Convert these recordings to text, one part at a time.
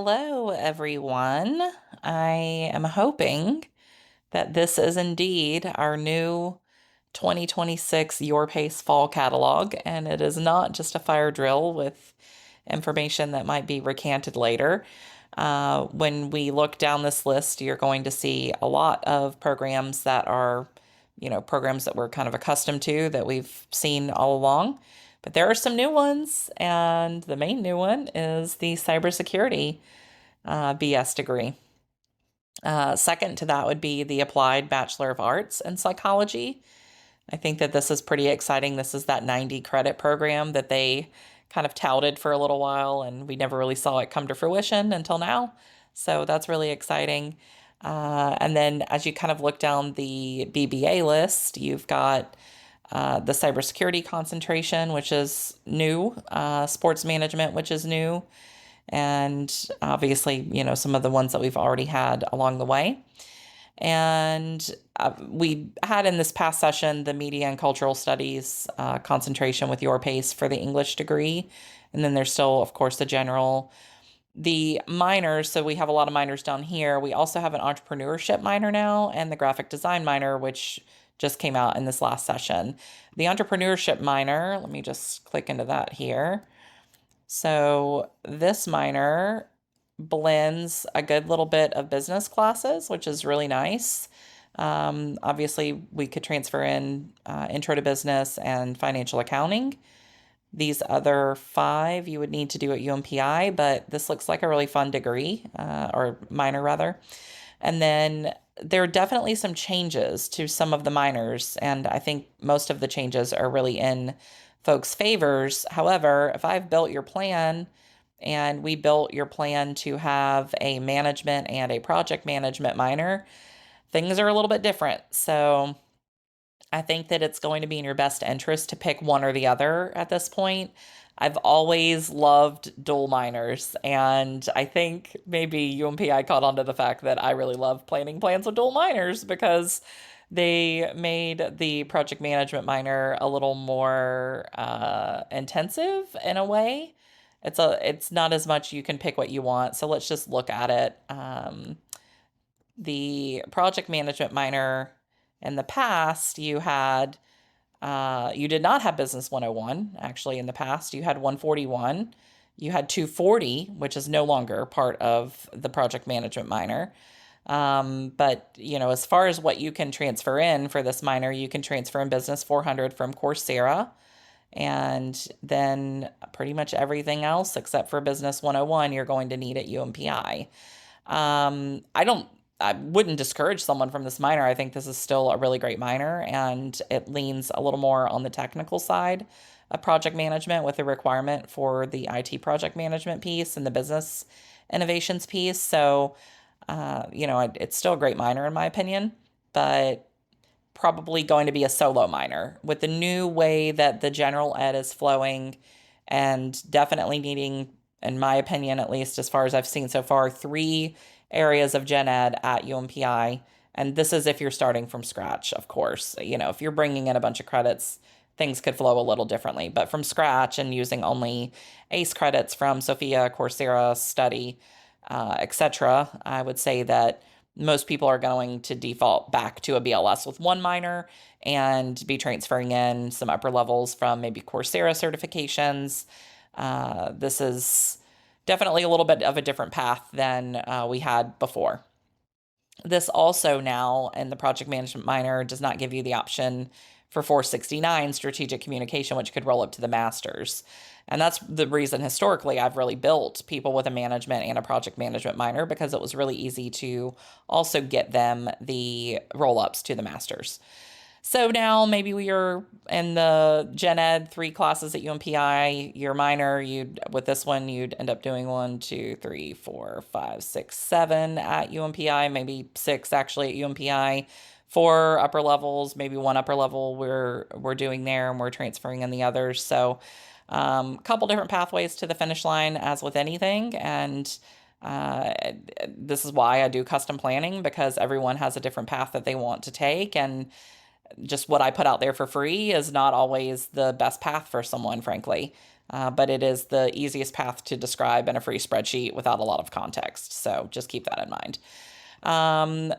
Hello, everyone. I am hoping that this is indeed our new 2026 Your Pace Fall catalog, and it is not just a fire drill with information that might be recanted later. When we look down this list, you're going to see a lot of programs that are, programs that we're kind of accustomed to that we've seen all along. But there are some new ones, and the main new one is the cybersecurity BS degree. Second to that would be the applied Bachelor of Arts in Psychology. I think that this is pretty exciting. This is that 90 credit program that they kind of touted for a little while, and we never really saw it come to fruition until now. So that's really exciting. And then as you kind of look down the BBA list, you've got the cybersecurity concentration, which is new, sports management, which is new, and obviously, some of the ones that we've already had along the way. And we had in this past session the media and cultural studies concentration with your pace for the English degree. And then there's still, of course, the minors. So we have a lot of minors down here. We also have an entrepreneurship minor now and the graphic design minor, which just came out in this last session. The entrepreneurship minor, let me just click into that here. So this minor blends a good little bit of business classes, which is really nice. Obviously, we could transfer in intro to business and financial accounting. These other 5 you would need to do at UMPI, but this looks like a really fun degree, or minor rather. And then there are definitely some changes to some of the minors, and I think most of the changes are really in folks' favors. However, if I've built your plan and we built your plan to have a management and a project management minor, things are a little bit different. So I think that it's going to be in your best interest to pick one or the other at this point. I've always loved dual minors, and I think maybe UMPI caught on to the fact that I really love planning plans with dual minors because they made the project management minor a little more intensive in a way. It's not as much you can pick what you want. So let's just look at it. The project management minor in the past, you did not have Business 101, actually, in the past. You had 141. You had 240, which is no longer part of the project management minor. But, as far as what you can transfer in for this minor, you can transfer in Business 400 from Coursera. And then pretty much everything else except for Business 101, you're going to need at UMPI. I wouldn't discourage someone from this minor. I think this is still a really great minor, and it leans a little more on the technical side of project management with the requirement for the IT project management piece and the business innovations piece. So, it's still a great minor in my opinion, but probably going to be a solo minor with the new way that the general ed is flowing, and definitely needing, in my opinion, at least as far as I've seen so far, 3 areas of gen ed at UMPI. And this is if you're starting from scratch, of course. If you're bringing in a bunch of credits, things could flow a little differently. But from scratch and using only ACE credits from Sophia, Coursera, Study, etc., I would say that most people are going to default back to a BLS with 1 minor and be transferring in some upper levels from maybe Coursera certifications. This is definitely a little bit of a different path than we had before. This also now in the project management minor does not give you the option for 469 strategic communication, which could roll up to the master's. And that's the reason historically I've really built people with a management and a project management minor, because it was really easy to also get them the roll ups to the master's. So now maybe we are in the Gen Ed 3 classes at UMPI. Your minor, with this one, you'd end up doing 1, 2, 3, 4, 5, 6, 7 at UMPI, maybe 6 actually at UMPI. 4 upper levels, maybe 1 upper level we're doing there, and we're transferring in the others. So a couple different pathways to the finish line, as with anything. And this is why I do custom planning, because everyone has a different path that they want to take, and just what I put out there for free is not always the best path for someone, frankly. but it is the easiest path to describe in a free spreadsheet without a lot of context. So just keep that in mind.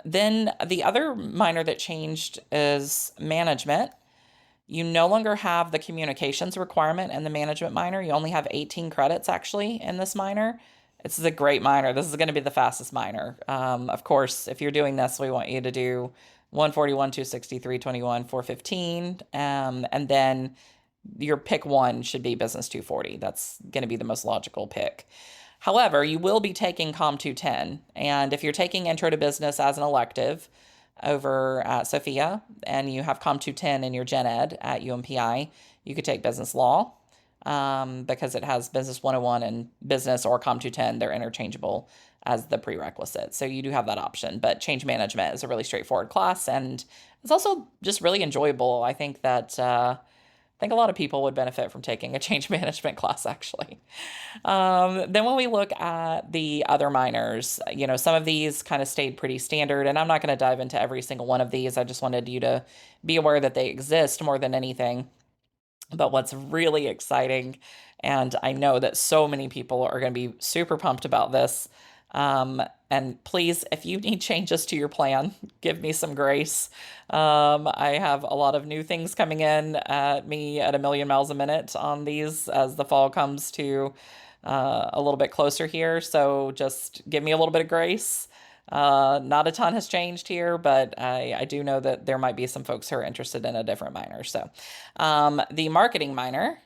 Then the other minor that changed is management. You no longer have the communications requirement in the management minor. You only have 18 credits actually in this minor. This is a great minor. This is going to be the fastest minor. Of course, if you're doing this, we want you to do 141, 260, 321, 415. And then your pick one should be Business 240. That's going to be the most logical pick. However, you will be taking Com 210. And if you're taking Intro to Business as an elective over at Sophia and you have Com 210 in your Gen Ed at UMPI, you could take Business Law because it has Business 101 and Business or Com 210. They're interchangeable as the prerequisite. So you do have that option. But Change Management is a really straightforward class, and it's also just really enjoyable. I think that I think a lot of people would benefit from taking a change management class, actually. Then when we look at the other minors, some of these kind of stayed pretty standard, and I'm not going to dive into every single one of these. I just wanted you to be aware that they exist more than anything. But what's really exciting, and I know that so many people are going to be super pumped about this, and please, if you need changes to your plan, give me some grace. I have a lot of new things coming in at me at a million miles a minute on these as the fall comes to a little bit closer here. So just give me a little bit of grace. Not a ton has changed here, but I do know that there might be some folks who are interested in a different minor. So the marketing minor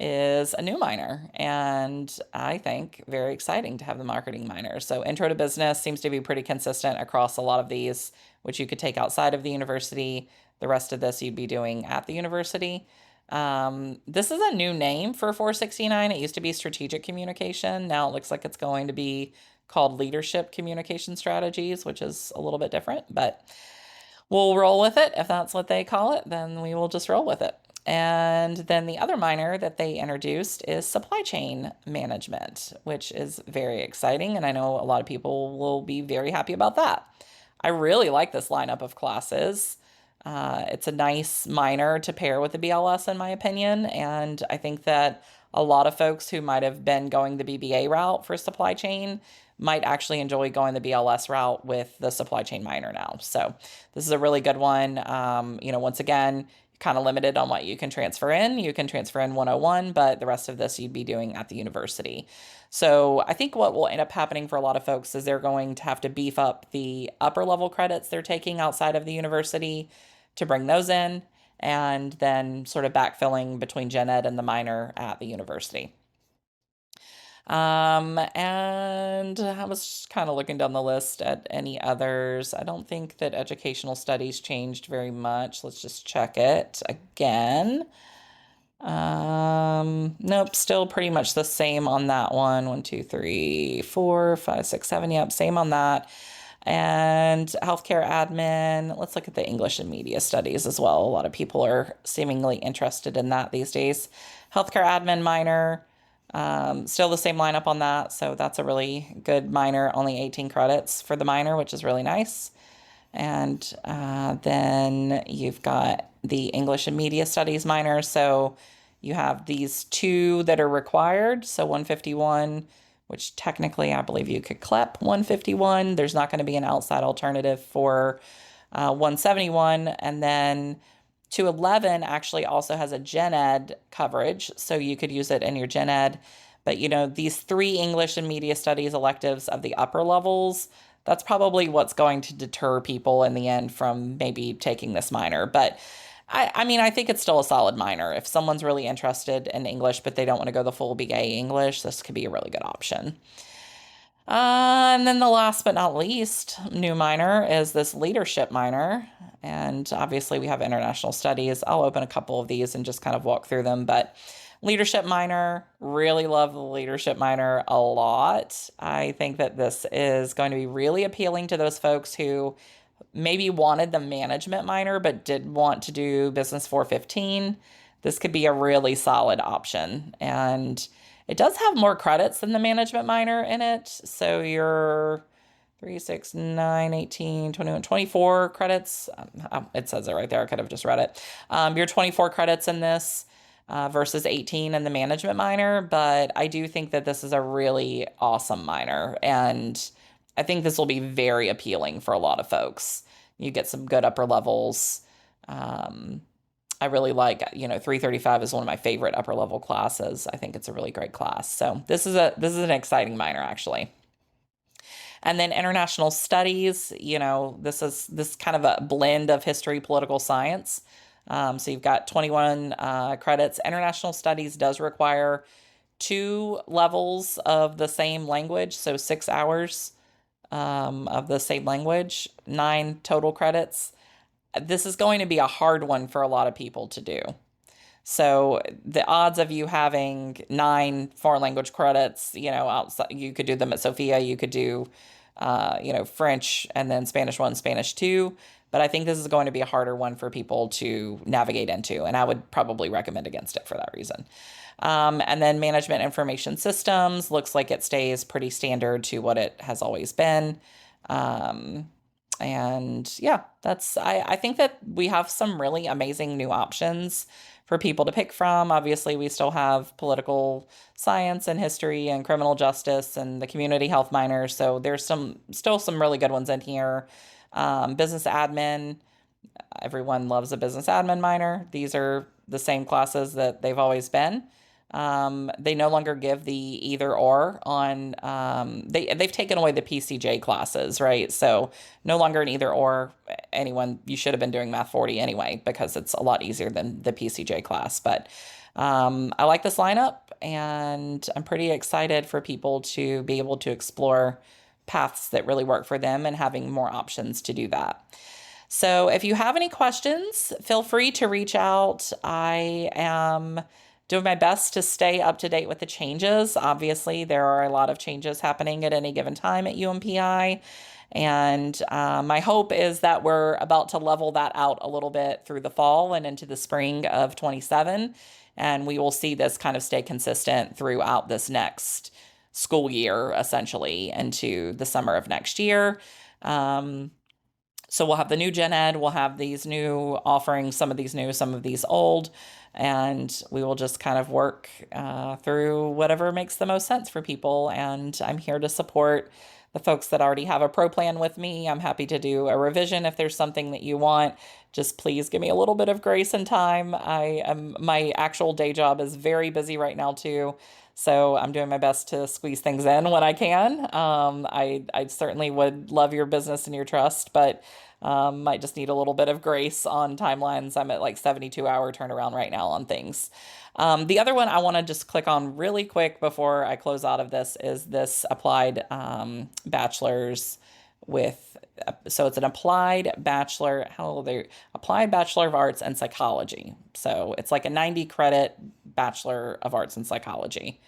is a new minor, and I think very exciting to have the marketing minor. So Intro to Business seems to be pretty consistent across a lot of these, which you could take outside of the university. The rest of this you'd be doing at the university. This is a new name for 469. It used to be Strategic Communication. Now it looks like it's going to be called Leadership Communication Strategies, which is a little bit different, but we'll roll with it. If that's what they call it, then we will just roll with it. And then the other minor that they introduced is supply chain management, which is very exciting. And I know a lot of people will be very happy about that. I really like this lineup of classes. It's a nice minor to pair with the BLS, in my opinion. And I think that a lot of folks who might have been going the BBA route for supply chain might actually enjoy going the BLS route with the supply chain minor now. So this is a really good one. Once again, kind of limited on what you can transfer in. You can transfer in 101, but the rest of this you'd be doing at the university. So I think what will end up happening for a lot of folks is they're going to have to beef up the upper level credits they're taking outside of the university to bring those in, and then sort of backfilling between Gen Ed and the minor at the university. And I was kind of looking down the list at any others. I don't think that educational studies changed very much. Let's just check it again. Nope, still pretty much the same on that one. 1, 2, 3, 4, 5, 6, 7. Yep, same on that. And healthcare admin. Let's look at the English and media studies as well. A lot of people are seemingly interested in that these days. Healthcare admin minor. Still the same lineup on that, so that's a really good minor, only 18 credits for the minor, which is really nice. And then you've got the English and Media Studies minor, so you have these two that are required, so 151, which technically I believe you could CLEP 151. There's not going to be an outside alternative for 171, and then 211 actually also has a Gen Ed coverage, so you could use it in your Gen Ed. But these 3 English and Media Studies electives of the upper levels, that's probably what's going to deter people in the end from maybe taking this minor. But I think it's still a solid minor. If someone's really interested in English, but they don't want to go the full BA English, this could be a really good option. And then the last but not least new minor is this leadership minor. And obviously we have international studies. I'll open a couple of these and just kind of walk through them. But leadership minor, really love the leadership minor a lot. I think that this is going to be really appealing to those folks who maybe wanted the management minor but did want to do business 415. This could be a really solid option. And it does have more credits than the management minor in it. So you're 3, 6, 9, 18, 21, 24 credits. It says it right there. I could have just read it. You're 24 credits in this. versus 18 in the management minor. But I do think that this is a really awesome minor. And I think this will be very appealing for a lot of folks. You get some good upper levels. I really like, 335 is one of my favorite upper level classes. I think it's a really great class. So this is an exciting minor, actually. And then international studies, this kind of a blend of history, political science. So you've got 21 credits. International studies does require 2 levels of the same language, so 6 hours of the same language, 9 total credits. This is going to be a hard one for a lot of people to do. So the odds of you having 9 foreign language credits, outside, you could do them at Sophia, you could do, French and then Spanish 1, Spanish 2. But I think this is going to be a harder one for people to navigate into, and I would probably recommend against it for that reason. And then management information systems looks like it stays pretty standard to what it has always been. And yeah, I think that we have some really amazing new options for people to pick from. Obviously, we still have political science and history and criminal justice and the community health minors. So there's still some really good ones in here. Business admin, everyone loves a business admin minor. These are the same classes that they've always been. They no longer give the either or on, they've taken away the PCJ classes, right? So no longer an either or. You should have been doing Math 40 anyway, because it's a lot easier than the PCJ class. But I like this lineup, and I'm pretty excited for people to be able to explore paths that really work for them and having more options to do that. So if you have any questions, feel free to reach out. I am doing my best to stay up to date with the changes. Obviously, there are a lot of changes happening at any given time at UMPI. And my hope is that we're about to level that out a little bit through the fall and into the spring of 27. And we will see this kind of stay consistent throughout this next school year, essentially, into the summer of next year. So we'll have the new gen ed, we'll have these new offerings, some of these new, some of these old, and we will just kind of work through whatever makes the most sense for people. And I'm here to support the folks that already have a pro plan with me. I'm happy to do a revision if there's something that you want. Just please give me a little bit of grace and time. My actual day job is very busy right now too. So I'm doing my best to squeeze things in when I can. I certainly would love your business and your trust, but might just need a little bit of grace on timelines. I'm at like 72-hour turnaround right now on things. The other one I want to just click on really quick before I close out of this is this applied bachelor's so it's an applied bachelor, applied Bachelor of Arts and Psychology. So it's like a 90 credit Bachelor of Arts and Psychology.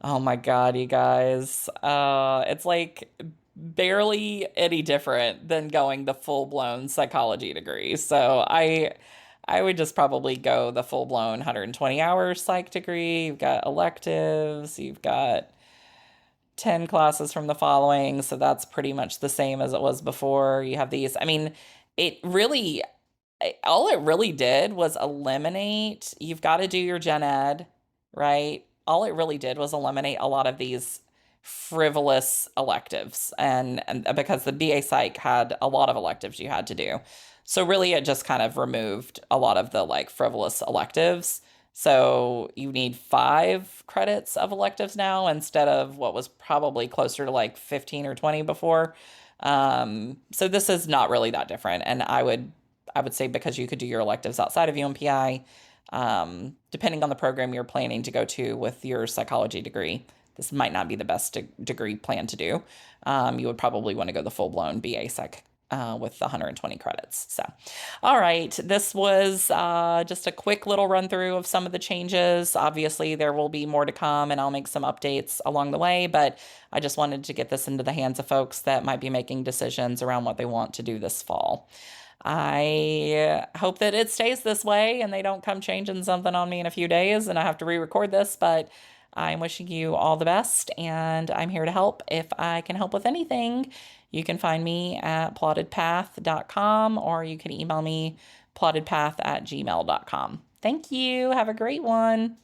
Oh my God, you guys. It's like barely any different than going the full-blown psychology degree. So I would just probably go the full-blown 120-hour psych degree. You've got electives, you've got 10 classes from the following, so that's pretty much the same as it was before. You have these. I mean, all it really did was eliminate, you've got to do your gen ed, right? All it really did was eliminate a lot of these frivolous electives, and because the BA Psych had a lot of electives you had to do. So really it just kind of removed a lot of the like frivolous electives. So you need 5 credits of electives now instead of what was probably closer to like 15 or 20 before. So this is not really that different. And I would say, because you could do your electives outside of UMPI, depending on the program you're planning to go to with your psychology degree, this might not be the best degree plan to do. You would probably want to go the full-blown BA Psych with the 120 credits. So, all right, this was just a quick little run through of some of the changes. Obviously, there will be more to come, and I'll make some updates along the way, but I just wanted to get this into the hands of folks that might be making decisions around what they want to do this fall. I hope that it stays this way and they don't come changing something on me in a few days and I have to re-record this, but I'm wishing you all the best, and I'm here to help if I can help with anything. You can find me at plottedpath.com, or you can email me plottedpath@gmail.com. Thank you. Have a great one.